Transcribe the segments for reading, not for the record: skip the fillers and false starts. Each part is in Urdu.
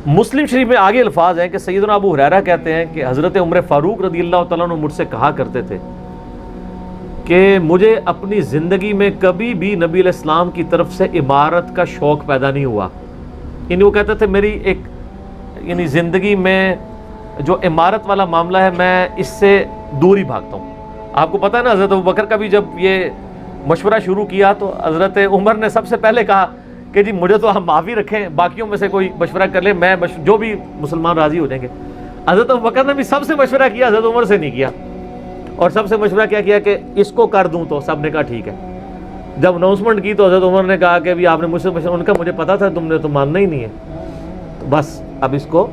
مسلم شریف میں آگے الفاظ ہیں کہ سیدنا ابو ہریرہ کہتے ہیں کہ حضرت عمر فاروق رضی اللہ تعالیٰ عنہ مجھ سے کہا کرتے تھے کہ مجھے اپنی زندگی میں کبھی بھی نبی علیہ السلام کی طرف سے عمارت کا شوق پیدا نہیں ہوا. یعنی وہ کہتے تھے میری ایک یعنی زندگی میں جو عمارت والا معاملہ ہے میں اس سے دور ہی بھاگتا ہوں. آپ کو پتہ ہے نا حضرت ابوبکر کا بھی جب یہ مشورہ شروع کیا تو حضرت عمر نے سب سے پہلے کہا کہ جی مجھے تو ہم معافی رکھیں, باقیوں میں سے کوئی مشورہ کر لے, میں جو بھی مسلمان راضی ہو جائیں گے. حضرت ابوبکر نے بھی سب سے مشورہ کیا, حضرت عمر سے نہیں کیا. اور سب سے مشورہ کیا کیا کہ اس کو کر دوں, تو سب نے کہا ٹھیک ہے. جب اناؤنسمنٹ کی تو حضرت عمر نے کہا کہ بھی آپ نے مجھ سے مشورہ, ان کا مجھے پتا تھا تم نے تو ماننا ہی نہیں ہے, تو بس اب اس کو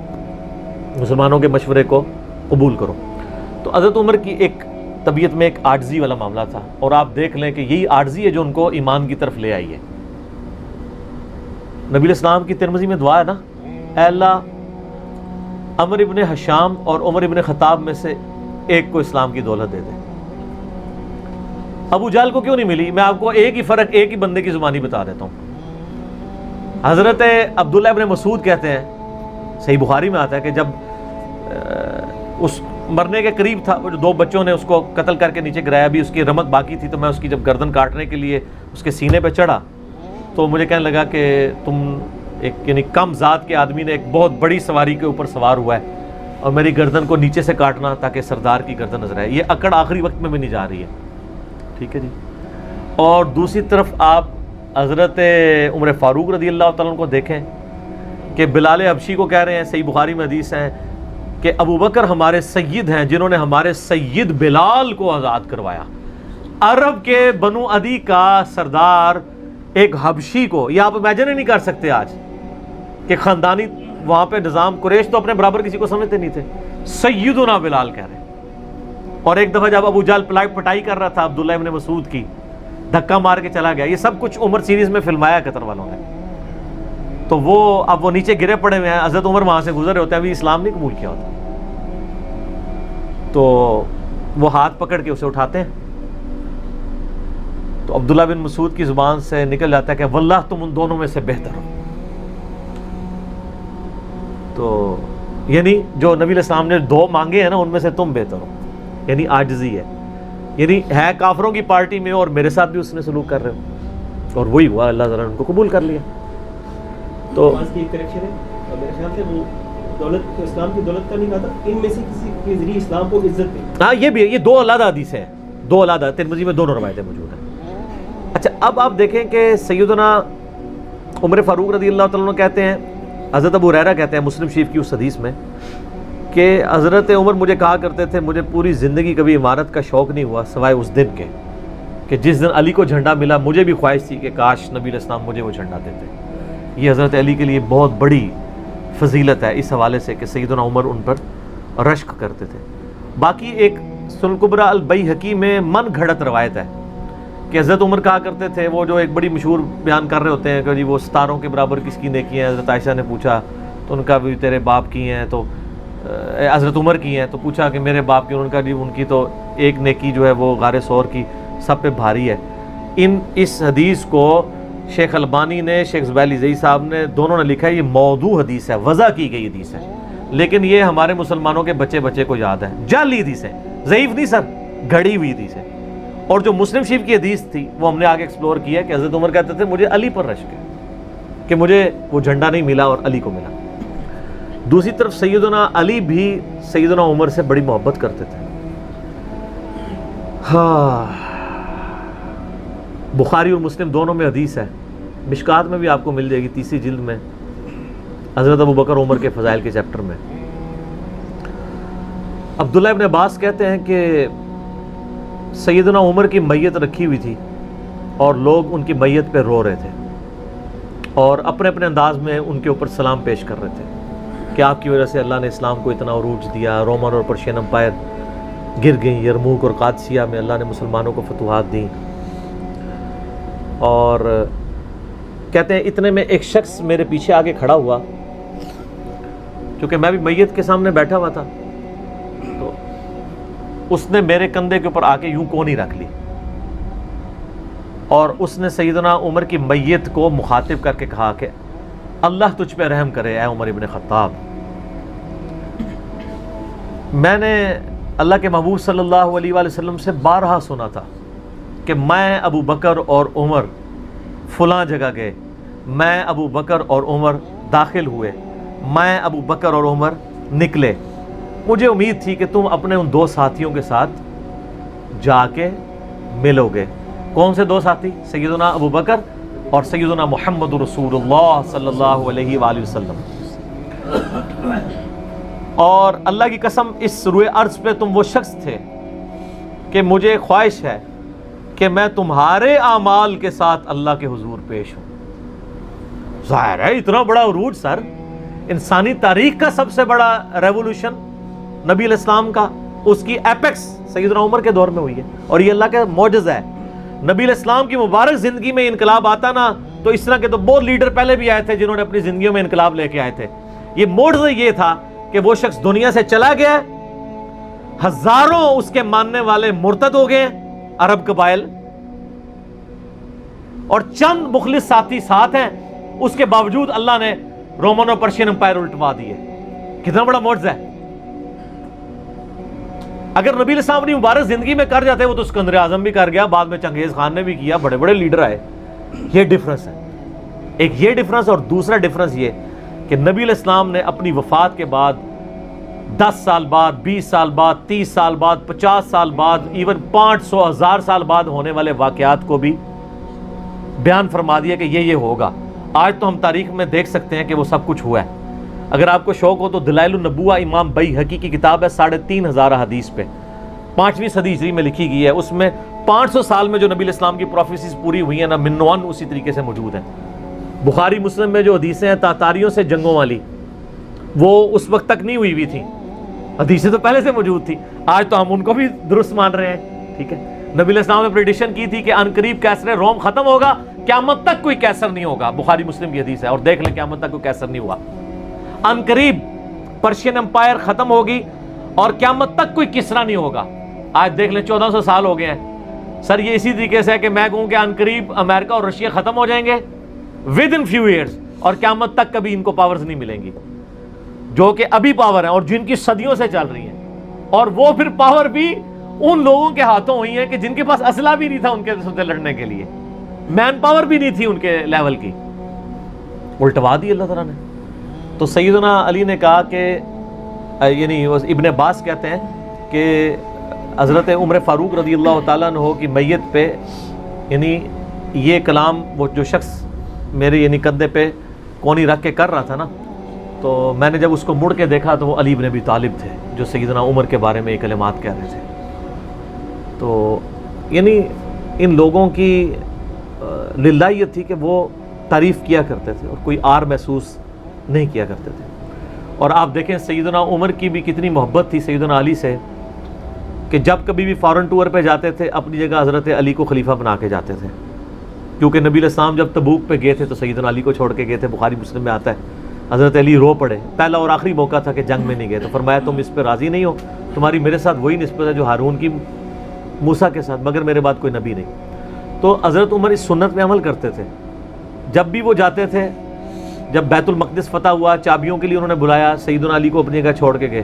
مسلمانوں کے مشورے کو قبول کرو. تو حضرت عمر کی ایک طبیعت میں ایک عاجزی والا معاملہ تھا, اور آپ دیکھ لیں کہ یہی عاجزی ہے جو ان کو ایمان کی طرف لے آئی ہے. نبی علیہ السلام کی ترمذی میں دعا ہے نا, اے اللہ عمر ابن حشام اور عمر ابن خطاب میں سے ایک کو اسلام کی دولت دے دے. ابو جہل کو کیوں نہیں ملی؟ میں آپ کو ایک ہی فرق ایک ہی بندے کی زبانی بتا دیتا ہوں. حضرت عبداللہ ابن مسعود کہتے ہیں, صحیح بخاری میں آتا ہے کہ جب اس مرنے کے قریب تھا, جو 2 بچوں نے اس کو قتل کر کے نیچے گرایا, بھی اس کی رمق باقی تھی, تو میں اس کی جب گردن کاٹنے کے لیے اس کے سینے پہ چڑھا تو مجھے کہنے لگا کہ تم ایک یعنی کم ذات کے آدمی نے ایک بہت بڑی سواری کے اوپر سوار ہوا ہے اور میری گردن کو نیچے سے کاٹنا تاکہ سردار کی گردن نظر آئے. یہ اکڑ آخری وقت میں بھی نہیں جا رہی ہے, ٹھیک ہے جی. اور دوسری طرف آپ حضرت عمر فاروق رضی اللہ تعالیٰ عنہ کو دیکھیں کہ بلال حبشی کو کہہ رہے ہیں, صحیح بخاری میں حدیث ہیں کہ ابوبکر ہمارے سید ہیں جنہوں نے ہمارے سید بلال کو آزاد کروایا. عرب کے بنو عدی کا سردار ایک حبشی کو, یہ آپ امیجن ہی نہیں کر سکتے آج کہ خاندانی وہاں پہ نظام, قریش تو اپنے برابر کسی کو سمجھتے نہیں تھے, سیدنا بلال کہہ رہے ہیں. اور ایک دفعہ جب ابو جہل پٹائی کر رہا تھا عبداللہ ابن مسعود کی, دھکا مار کے چلا گیا. یہ سب کچھ عمر سیریز میں فلمایا قطر والوں نے. تو وہ اب وہ نیچے گرے پڑے ہوئے ہیں, حضرت عمر وہاں سے گزر رہے ہوتے ہیں, ابھی اسلام نہیں قبول کیا ہوتا, تو وہ ہاتھ پکڑ کے اسے اٹھاتے ہیں. تو عبداللہ بن مسعود کی زبان سے نکل جاتا ہے کہ واللہ تم ان دونوں میں سے بہتر ہو. تو یعنی جو نبی علیہ السلام نے 2 مانگے ہیں نا, ان میں سے تم بہتر ہو, یعنی عاجزی ہے. یعنی ہے کافروں کی پارٹی میں اور میرے ساتھ بھی اس نے سلوک کر رہے ہو, اور وہی ہوا, اللہ تعالیٰ نے ان کو قبول کر لیا. تو کریکشن ہے, میرے خیال سے وہ دولت اسلام کی دولت کا نہیں کہا تھا, ان میں سے کسی کے ذریعے اسلام کو عزت دی. ہاں یہ بھی, یہ 2 علیحدہ حدیث ہیں, 2 علیحدہ, ترمذی میں دونوں روایتیں موجود ہیں. اچھا اب آپ دیکھیں کہ سیدنا عمر فاروق رضی اللہ تعالیٰ عنہ کہتے ہیں, حضرت ابو ہریرہ کہتے ہیں مسلم شریف کی اس حدیث میں کہ حضرت عمر مجھے کہا کرتے تھے مجھے پوری زندگی کبھی عمارت کا شوق نہیں ہوا سوائے اس دن کے کہ جس دن علی کو جھنڈا ملا. مجھے بھی خواہش تھی کہ کاش نبی علیہ السلام مجھے وہ جھنڈا دیتے. یہ حضرت علی کے لیے بہت بڑی فضیلت ہے اس حوالے سے کہ سیدنا عمر ان پر رشک کرتے تھے. باقی ایک سنن کبریٰ البیہقی میں من گھڑت روایت ہے کہ حضرت عمر کہا کرتے تھے, وہ جو ایک بڑی مشہور بیان کر رہے ہوتے ہیں کہ جی وہ ستاروں کے برابر کس کی نیکی ہیں. حضرت عائشہ نے پوچھا تو ان کا بھی تیرے باپ کی ہیں, تو حضرت عمر کی ہیں, تو پوچھا کہ میرے باپ کی, ان کا جی ان کی تو ایک نیکی جو ہے وہ غار ثور کی سب پہ بھاری ہے. اس حدیث کو شیخ البانی نے, شیخ زبیلی زئی صاحب نے, دونوں نے لکھا ہے یہ موضوع حدیث ہے, وضع کی گئی حدیث ہے, لیکن یہ ہمارے مسلمانوں کے بچے کو یاد ہے. جعلی حدیث ہے, ضعیف نہیں سر, گھڑی ہوئی حدیث ہے. اور جو مسلم شریف کی حدیث تھی وہ ہم نے آگے ایکسپلور کیا کہ حضرت عمر کہتے تھے مجھے علی پر رشک ہے کہ مجھے وہ جھنڈا نہیں ملا اور علی کو ملا. دوسری طرف سیدنا علی بھی سیدنا عمر سے بڑی محبت کرتے تھے. ہاں, بخاری اور مسلم دونوں میں حدیث ہے, مشکات میں بھی آپ کو مل جائے گی 3 جلد میں, حضرت ابوبکر عمر کے فضائل کے چیپٹر میں. عبداللہ ابن عباس کہتے ہیں کہ سیدنا عمر کی میت رکھی ہوئی تھی اور لوگ ان کی میت پہ رو رہے تھے اور اپنے اپنے انداز میں ان کے اوپر سلام پیش کر رہے تھے کہ آپ کی وجہ سے اللہ نے اسلام کو اتنا عروج دیا, رومن اور پرشین امپائر گر گئیں, یرموک اور قادسیہ میں اللہ نے مسلمانوں کو فتوحات دیں. اور کہتے ہیں اتنے میں ایک شخص میرے پیچھے آگے کھڑا ہوا, کیونکہ میں بھی میت کے سامنے بیٹھا ہوا تھا, تو اس نے میرے کندھے کے اوپر آ کے یوں کونی رکھ لی اور اس نے سیدنا عمر کی میت کو مخاطب کر کے کہا کہ اللہ تجھ پہ رحم کرے اے عمر ابن خطاب، میں نے اللہ کے محبوب صلی اللہ علیہ وآلہ وسلم سے بارہا سنا تھا کہ میں ابو بکر اور عمر فلاں جگہ گئے، میں ابو بکر اور عمر داخل ہوئے، میں ابو بکر اور عمر نکلے، مجھے امید تھی کہ تم اپنے ان دو ساتھیوں کے ساتھ جا کے ملو گے۔ کون سے دو ساتھی؟ سیدنا ابو بکر اور سیدنا محمد رسول اللہ صلی اللہ علیہ وآلہ وسلم۔ اور اللہ کی قسم اس روئے ارض پہ تم وہ شخص تھے کہ مجھے خواہش ہے کہ میں تمہارے اعمال کے ساتھ اللہ کے حضور پیش ہوں۔ ظاہر ہے اتنا بڑا عروج سر، انسانی تاریخ کا سب سے بڑا ریولوشن نبی علیہ السلام کا، اس کی ایپیکس سیدنا عمر کے دور میں ہوئی ہے، اور یہ اللہ کا معجزہ ہے۔ نبی علیہ السلام کی مبارک زندگی میں انقلاب آتا نا تو اس طرح کے تو بہت لیڈر پہلے بھی آئے تھے جنہوں نے اپنی زندگیوں میں انقلاب لے کے آئے تھے۔ یہ معجزہ یہ تھا کہ وہ شخص دنیا سے چلا گیا، ہزاروں اس کے ماننے والے مرتد ہو گئے عرب قبائل، اور چند مخلص ساتھی ساتھ ہیں، اس کے باوجود اللہ نے رومن اور پرشین امپائر الٹوا دیے۔ کتنا بڑا معجزہ ہے۔ اگر نبی علیہ السلام اپنی مبارک زندگی میں کر جاتے، وہ تو اسکندر اعظم بھی کر گیا، بعد میں چنگیز خان نے بھی کیا، بڑے بڑے لیڈر آئے۔ یہ ڈفرنس ہے، ایک یہ ڈفرنس، اور دوسرا ڈفرنس یہ کہ نبی علیہ السلام نے اپنی وفات کے بعد 10 سال بعد، 20 سال بعد، 30 سال بعد، 50 سال بعد، ایون 500 1000 سال بعد ہونے والے واقعات کو بھی بیان فرما دیا کہ یہ ہوگا۔ آج تو ہم تاریخ میں دیکھ سکتے ہیں کہ وہ سب کچھ ہوا ہے۔ اگر آپ کو شوق ہو تو دلائل النبوہ امام بیہقی کی کتاب ہے، 3500 حدیث پہ، 5ویں صدی ہجری میں لکھی گئی ہے۔ اس میں 500 سال میں جو نبی علیہ السلام کی پروفیسیز پوری ہوئی ہیں نا، منوان اسی طریقے سے موجود ہیں۔ بخاری مسلم میں جو حدیثیں ہیں تاتاریوں سے جنگوں والی، وہ اس وقت تک نہیں ہوئی تھیں، حدیثیں تو پہلے سے موجود تھی، آج تو ہم ان کو بھی درست مان رہے ہیں۔ ٹھیک ہے، نبی علیہ السلام نے پریڈکشن کی تھی کہ ان قریب کیسر روم ختم ہوگا، قیامت تک کوئی کیسر نہیں ہوگا، بخاری مسلم کی حدیث ہے، اور دیکھ لیں قیامت تک کوئی کیسر نہیں ہوا۔ ان قریب پرشین امپائر ختم ہوگی اور قیامت تک کوئی کسرا نہیں ہوگا۔ آج دیکھ لیں 1400 سال ہو گئے ہیں سر۔ یہ اسی طریقے سے ہے کہ میں کہوں کہ ان قریب امریکہ اور رشیا ختم ہو جائیں گے ود ان فیو ایئرز، اور قیامت تک کبھی ان کو پاورز نہیں ملیں گی جو کہ ابھی پاور ہیں اور جن کی صدیوں سے چل رہی ہیں، اور وہ پھر پاور بھی ان لوگوں کے ہاتھوں ہوئی ہیں کہ جن کے پاس اسلحہ بھی نہیں تھا ان کے ساتھ لڑنے کے لیے، مین پاور بھی نہیں تھی ان کے لیول کی، الٹوا دی اللہ تعالیٰ نے۔ تو سیدنا علی نے کہا کہ یعنی ابن عباس کہتے ہیں کہ حضرت عمر فاروق رضی اللہ تعالیٰ عنہ کی میت پہ یعنی یہ کلام وہ جو شخص میرے یعنی کندھے پہ کونی رکھ کے کر رہا تھا نا، تو میں نے جب اس کو مڑ کے دیکھا تو وہ علی بن ابی طالب تھے جو سیدنا عمر کے بارے میں یہ کلمات کہہ رہے تھے۔ تو یعنی ان لوگوں کی للہ یہ تھی کہ وہ تعریف کیا کرتے تھے اور کوئی آر محسوس نہیں کیا کرتے تھے۔ اور آپ دیکھیں سیدنا عمر کی بھی کتنی محبت تھی سیدنا علی سے کہ جب کبھی بھی فارن ٹور پہ جاتے تھے اپنی جگہ حضرت علی کو خلیفہ بنا کے جاتے تھے، کیونکہ نبی علیہ السلام جب تبوک پہ گئے تھے تو سیدنا علی کو چھوڑ کے گئے تھے، بخاری مسلم میں آتا ہے۔ حضرت علی رو پڑے، پہلا اور آخری موقع تھا کہ جنگ میں نہیں گئے، تو فرمایا تم اس پہ راضی نہیں ہو، تمہاری میرے ساتھ وہی نسبت ہے جو ہارون کی موسیٰ کے ساتھ، مگر میرے بعد کوئی نبی نہیں۔ تو حضرت عمر اس سنت پہ عمل کرتے تھے، جب بھی وہ جاتے تھے، جب بیت المقدس فتح ہوا چابیوں کے لیے انہوں نے بلایا، سیدنا علی کو اپنی جگہ چھوڑ کے گئے،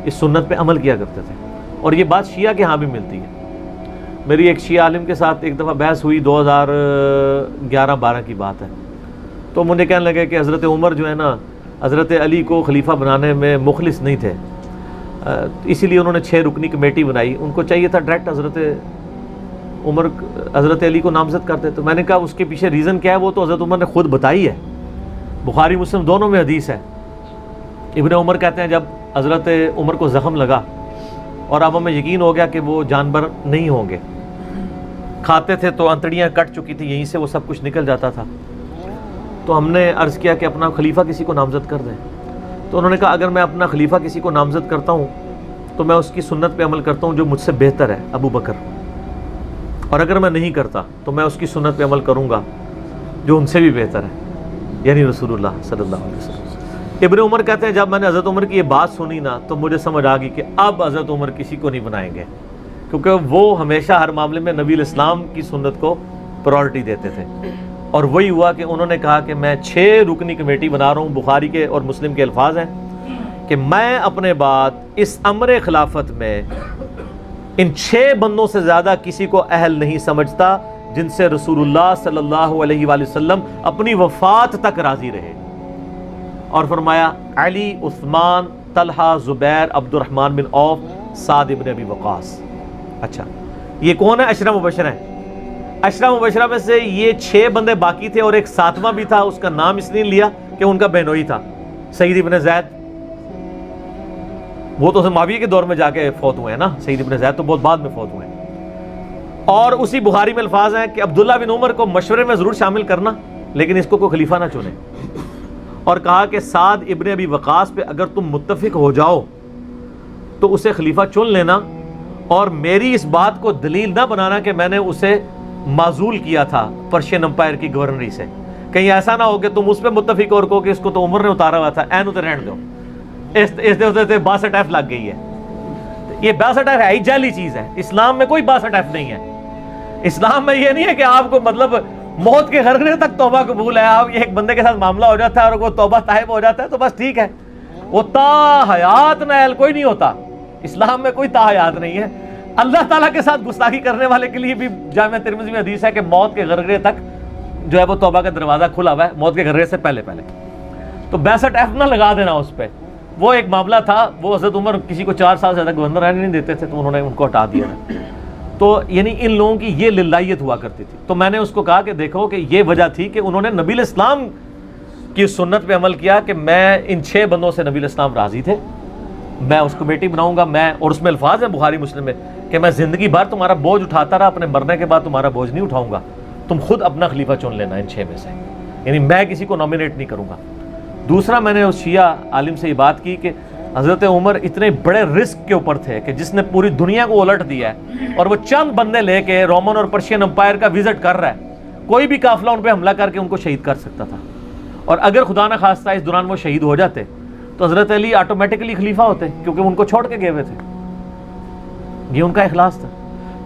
اس سنت پہ عمل کیا کرتے تھے۔ اور یہ بات شیعہ کے ہاں بھی ملتی ہے۔ میری ایک شیعہ عالم کے ساتھ ایک دفعہ بحث ہوئی، 2011-12 کی بات ہے، تو مجھے کہنے لگے کہ حضرت عمر جو ہے نا حضرت علی کو خلیفہ بنانے میں مخلص نہیں تھے، اسی لیے انہوں نے 6 رکنی کمیٹی بنائی، ان کو چاہیے تھا ڈائریکٹ حضرت علی کو نامزد کرتے۔ تو میں نے کہا اس کے پیچھے ریزن کیا ہے، وہ تو حضرت عمر نے خود بتائی ہے، بخاری مسلم دونوں میں حدیث ہے۔ ابن عمر کہتے ہیں جب حضرت عمر کو زخم لگا اور اب ہمیں یقین ہو گیا کہ وہ جانور نہیں ہوں گے، کھاتے تھے تو انتڑیاں کٹ چکی تھی، یہیں سے وہ سب کچھ نکل جاتا تھا، تو ہم نے عرض کیا کہ اپنا خلیفہ کسی کو نامزد کر دیں۔ تو انہوں نے کہا اگر میں اپنا خلیفہ کسی کو نامزد کرتا ہوں تو میں اس کی سنت پہ عمل کرتا ہوں جو مجھ سے بہتر ہے، ابو بکر، اور اگر میں نہیں کرتا تو میں اس کی سنت پہ عمل کروں گا جو ان سے بھی بہتر ہے، یعنی رسول اللہ صلی اللہ علیہ وسلم۔ ابن عمر کہتے ہیں جب میں نے حضرت عمر کی یہ بات سنی نا تو مجھے سمجھ آ گئی کہ اب حضرت عمر کسی کو نہیں بنائیں گے، کیونکہ وہ ہمیشہ ہر معاملے میں نبی علیہ السلام کی سنت کو پرائورٹی دیتے تھے۔ اور وہی ہوا کہ انہوں نے کہا کہ میں 6 رکنی کمیٹی بنا رہا ہوں. بخاری کے اور مسلم کے الفاظ ہیں کہ میں اپنے بعد اس امر خلافت میں ان 6 بندوں سے زیادہ کسی کو اہل نہیں سمجھتا جن سے رسول اللہ صلی اللہ علیہ وآلہ وسلم اپنی وفات تک راضی رہے. اور فرمایا علی، عثمان، طلحہ، زبیر، عبد الرحمن بن عوف، سعد ابن ابی وقاص. اچھا یہ کون ہے؟ عشرہ مبشرہ ہیں. عشرہ مبشرہ میں سے یہ 6 بندے باقی تھے اور ایک 7واں بھی تھا. اس کا نام اس لیے لیا کہ ان کا بہنوئی تھا، سعید ابن زید. وہ تو معاویہ کے دور میں جا کے فوت ہوئے ہیں نا، سعید ابن زید تو بہت بعد میں فوت ہوئے ہیں. اور اسی بخاری میں الفاظ ہیں کہ عبداللہ بن عمر کو مشورے میں ضرور شامل کرنا لیکن اس کو کوئی خلیفہ نہ چنے. اور کہا کہ سعد ابن ابی وقاص پہ اگر تم متفق ہو جاؤ تو اسے خلیفہ چن لینا، اور میری اس بات کو دلیل نہ بنانا کہ میں نے اسے معزول کیا تھا پرشین امپائر کی گورنری سے. کہیں ایسا نہ ہو کہ تم اس پہ متفق اور کہو کہ اس کو تو عمر نے اتارا ہوا تھا، اینو تے رہن دو، اس دے باسٹ ایف لگ گئی ہے. یہ باسٹ ایف ہے ہی جعلی چیز ہے. اسلام میں کوئی باسٹ ایف نہیں ہے. اسلام میں یہ نہیں ہے کہ آپ کو مطلب موت کے غرغرے تک توبہ قبول ہے. آپ ایک بندے کے ساتھ معاملہ ہو جاتا ہے اور وہ توبہ طائب ہو جاتا ہے تو بس ٹھیک ہے. وہ تا حیات نائل کوئی نہیں ہوتا. اسلام میں کوئی تا حیات نہیں ہے. اللہ تعالیٰ کے ساتھ گستاخی کرنے والے کے لیے بھی جامعہ ترمذی میں حدیث ہے کہ موت کے غرغرے تک جو ہے وہ توبہ کا دروازہ کھلا ہوا ہے، موت کے غرغرے سے پہلے. تو 62 ایف نہ لگا دینا اس پہ. وہ ایک معاملہ تھا، وہ حضرت عمر کسی کو 4 سال سے زیادہ گورنر رہنے نہیں دیتے تھے تو انہوں نے ان کو ہٹا دیا تھا. تو یعنی ان لوگوں کی یہ للائیت ہوا کرتی تھی. تو میں نے اس کو کہا کہ دیکھو کہ یہ وجہ تھی کہ انہوں نے نبی الاسلام کی سنت پہ عمل کیا کہ میں ان 6 بندوں سے نبی الاسلام راضی تھے، میں اس کمیٹی بناؤں گا. میں اور اس میں الفاظ ہیں بخاری مسلم میں کہ میں زندگی بھر تمہارا بوجھ اٹھاتا رہا، اپنے مرنے کے بعد تمہارا بوجھ نہیں اٹھاؤں گا، تم خود اپنا خلیفہ چن لینا ان 6 میں سے. یعنی میں کسی کو نامینیٹ نہیں کروں گا. دوسرا میں نے اس شیعہ عالم سے یہ بات کی کہ حضرت عمر اتنے بڑے رسک کے اوپر تھے کہ جس نے پوری دنیا کو الٹ دیا ہے اور وہ چند بندے لے کے رومن اور پرشین امپائر کا وزٹ کر رہا ہے. کوئی بھی قافلہ ان پہ حملہ کر کے ان کو شہید کر سکتا تھا. اور اگر خدا نہ خواستہ اس دوران وہ شہید ہو جاتے تو حضرت علی آٹومیٹکلی خلیفہ ہوتے کیونکہ ان کو چھوڑ کے گئے ہوئے تھے. یہ ان کا اخلاص تھا.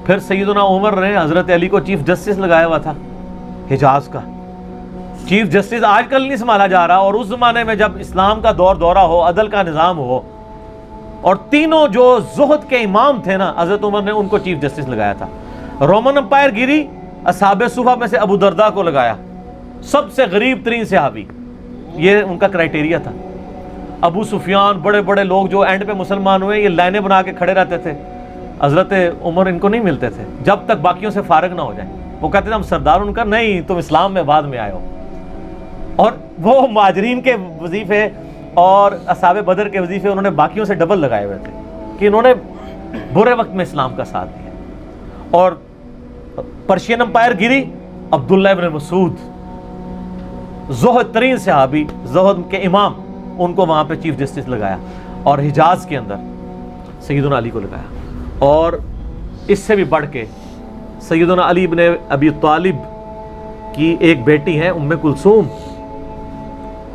پھر سیدنا عمر نے حضرت علی کو چیف جسٹس لگایا ہوا تھا حجاز کا. چیف جسٹس آج کل نہیں سنبھالا جا رہا، اور اس زمانے میں جب اسلام کا دورہ ہو، عدل کا نظام ہو، اور تینوں جو زہد کے امام تھے نا حضرت عمر نے ان کو چیف جسٹس لگایا تھا. رومن امپائر گری، اصحاب صفہ میں سے ابو درداء کو لگایا، سب سے غریب ترین صحابی. یہ ان کا کرائٹیریا تھا. ابو سفیان، بڑے بڑے لوگ جو اینڈ پہ مسلمان ہوئے، یہ لائنیں بنا کے کھڑے رہتے تھے. حضرت عمر ان کو نہیں ملتے تھے جب تک باقیوں سے فارغ نہ ہو جائیں. وہ کہتے تھے ہم سردار، ان کا نہیں، تم اسلام میں بعد میں آئے ہو. اور وہ مہاجرین کے وظیفے اور اصحاب بدر کے وظیفے انہوں نے باقیوں سے ڈبل لگائے ہوئے تھے کہ انہوں نے برے وقت میں اسلام کا ساتھ دیا. اور پرشین امپائر گری، عبداللہ ابن مسعود، زہد ترین صحابی، زہد کے امام، ان کو وہاں پہ چیف جسٹس لگایا. اور حجاز کے اندر سیدنا علی کو لگایا. اور اس سے بھی بڑھ کے سیدنا علی ابن ابی طالب کی ایک بیٹی ہے ام کلثوم،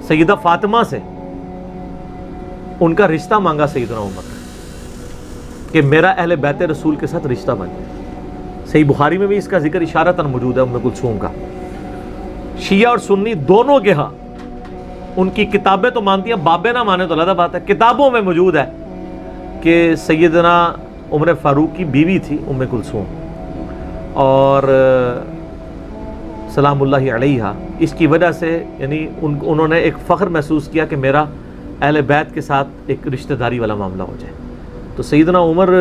سیدہ فاطمہ سے ان کا رشتہ مانگا سیدنا عمر کہ میرا اہل بیت رسول کے ساتھ رشتہ بن جائے. صحیح بخاری میں بھی اس کا ذکر اشارتاً موجود ہے ام کلثوم کا. شیعہ اور سنی دونوں کے ہاں ان کی کتابیں تو مانتی ہیں، بابے نہ مانے تو علیحدہ بات ہے. کتابوں میں موجود ہے کہ سیدنا عمر فاروق کی بیوی تھی ام کلثوم، اور سلام اللہ علیہا. اس کی وجہ سے یعنی انہوں نے ایک فخر محسوس کیا کہ میرا اہل بیت کے ساتھ ایک رشتہ داری والا معاملہ ہو جائے. تو سیدنا عمر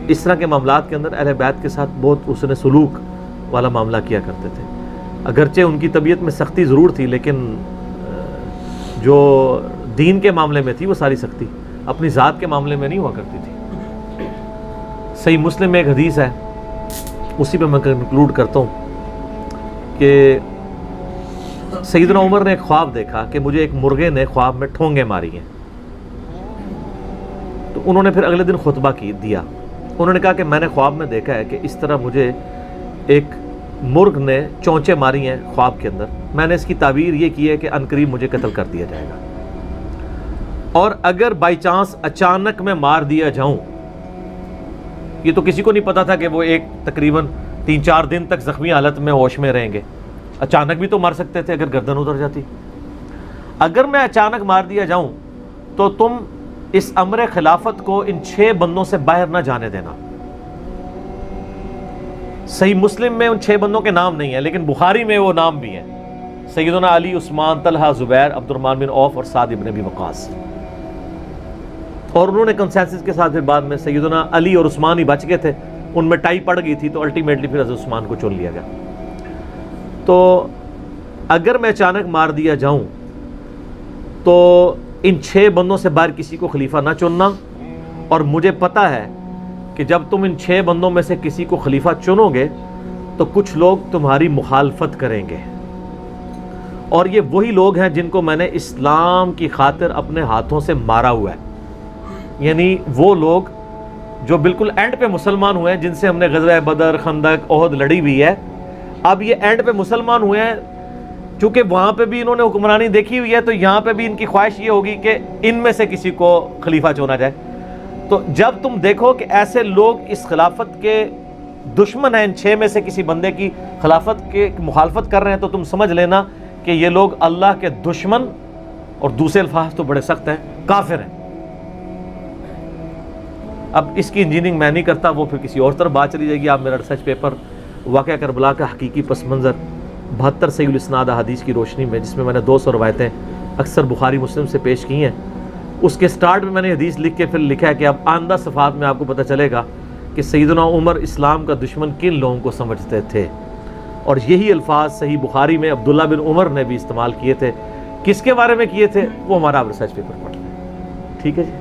اس طرح کے معاملات کے اندر اہل بیت کے ساتھ بہت حسن سلوک والا معاملہ کیا کرتے تھے. اگرچہ ان کی طبیعت میں سختی ضرور تھی لیکن جو دین کے معاملے میں تھی وہ ساری سختی اپنی ذات کے معاملے میں نہیں ہوا کرتی تھی. صحیح مسلم میں ایک حدیث ہے، اسی پہ میں کنکلوڈ کرتا ہوں کہ سیدنا عمر نے ایک خواب دیکھا کہ مجھے ایک مرغے نے خواب میں ٹھونگے ماری ہیں. تو انہوں نے پھر اگلے دن خطبہ دیا. انہوں نے کہا کہ میں نے خواب میں دیکھا ہے کہ اس طرح مجھے ایک مرغ نے چونچے ماری ہیں خواب کے اندر. میں نے اس کی تعبیر یہ کی ہے کہ عنقریب مجھے قتل کر دیا جائے گا، اور اگر بائی چانس اچانک میں مار دیا جاؤں، یہ تو کسی کو نہیں پتا تھا کہ وہ ایک تقریباً 3-4 دن تک زخمی حالت میں ہوش میں رہیں گے. اچانک بھی تو مار سکتے تھے اگر گردن اتر جاتی. اگر میں اچانک مار دیا جاؤں تو تم اس امر خلافت کو ان 6 بندوں سے باہر نہ جانے دینا. صحیح مسلم میں ان 6 بندوں کے نام نہیں ہیں، لیکن بخاری میں وہ نام بھی ہیں، سیدنا علی، عثمان، طلحہ، زبیر، عبد الرحمن بن عوف اور سعد ابن ابی وقاص. اور انہوں نے کنسنسس کے ساتھ پھر بعد میں سیدنا علی اور عثمان ہی بچ گئے تھے، ان میں ٹائی پڑ گئی تھی تو الٹیمیٹلی پھر حضرت عثمان کو چن لیا گیا. تو اگر میں اچانک مار دیا جاؤں تو ان 6 بندوں سے باہر کسی کو خلیفہ نہ چننا، اور مجھے پتہ ہے کہ جب تم ان 6 بندوں میں سے کسی کو خلیفہ چنو گے تو کچھ لوگ تمہاری مخالفت کریں گے، اور یہ وہی لوگ ہیں جن کو میں نے اسلام کی خاطر اپنے ہاتھوں سے مارا ہوا ہے. یعنی وہ لوگ جو بالکل اینڈ پہ مسلمان ہوئے ہیں، جن سے ہم نے غزوہ بدر، خندق، احد لڑی ہوئی ہے. اب یہ اینڈ پہ مسلمان ہوئے ہیں، چونکہ وہاں پہ بھی انہوں نے حکمرانی دیکھی ہوئی ہے، تو یہاں پہ بھی ان کی خواہش یہ ہوگی کہ ان میں سے کسی کو خلیفہ چنا جائے. تو جب تم دیکھو کہ ایسے لوگ اس خلافت کے دشمن ہیں، ان 6 میں سے کسی بندے کی خلافت کے مخالفت کر رہے ہیں، تو تم سمجھ لینا کہ یہ لوگ اللہ کے دشمن، اور دوسرے الفاظ تو بڑے سخت ہیں، کافر ہیں. اب اس کی انجینئرنگ میں نہیں کرتا، وہ پھر کسی اور طرف بات چلی جائے گی. آپ میرا ریسرچ پیپر واقعہ کربلا کا حقیقی پس منظر 72 صحیح الاسناد احادیث کی روشنی میں، جس میں میں نے 200 روایتیں اکثر بخاری مسلم سے پیش کی ہیں، اس کے سٹارٹ میں نے حدیث لکھ کے پھر لکھا ہے کہ اب آئندہ صفحات میں آپ کو پتہ چلے گا کہ سیدنا عمر اسلام کا دشمن کن لوگوں کو سمجھتے تھے. اور یہی الفاظ صحیح بخاری میں عبداللہ بن عمر نے بھی استعمال کیے تھے. کس کے بارے میں کیے تھے وہ ہمارا اب ریسرچ پیپر پڑھ لیں. ٹھیک ہے جی.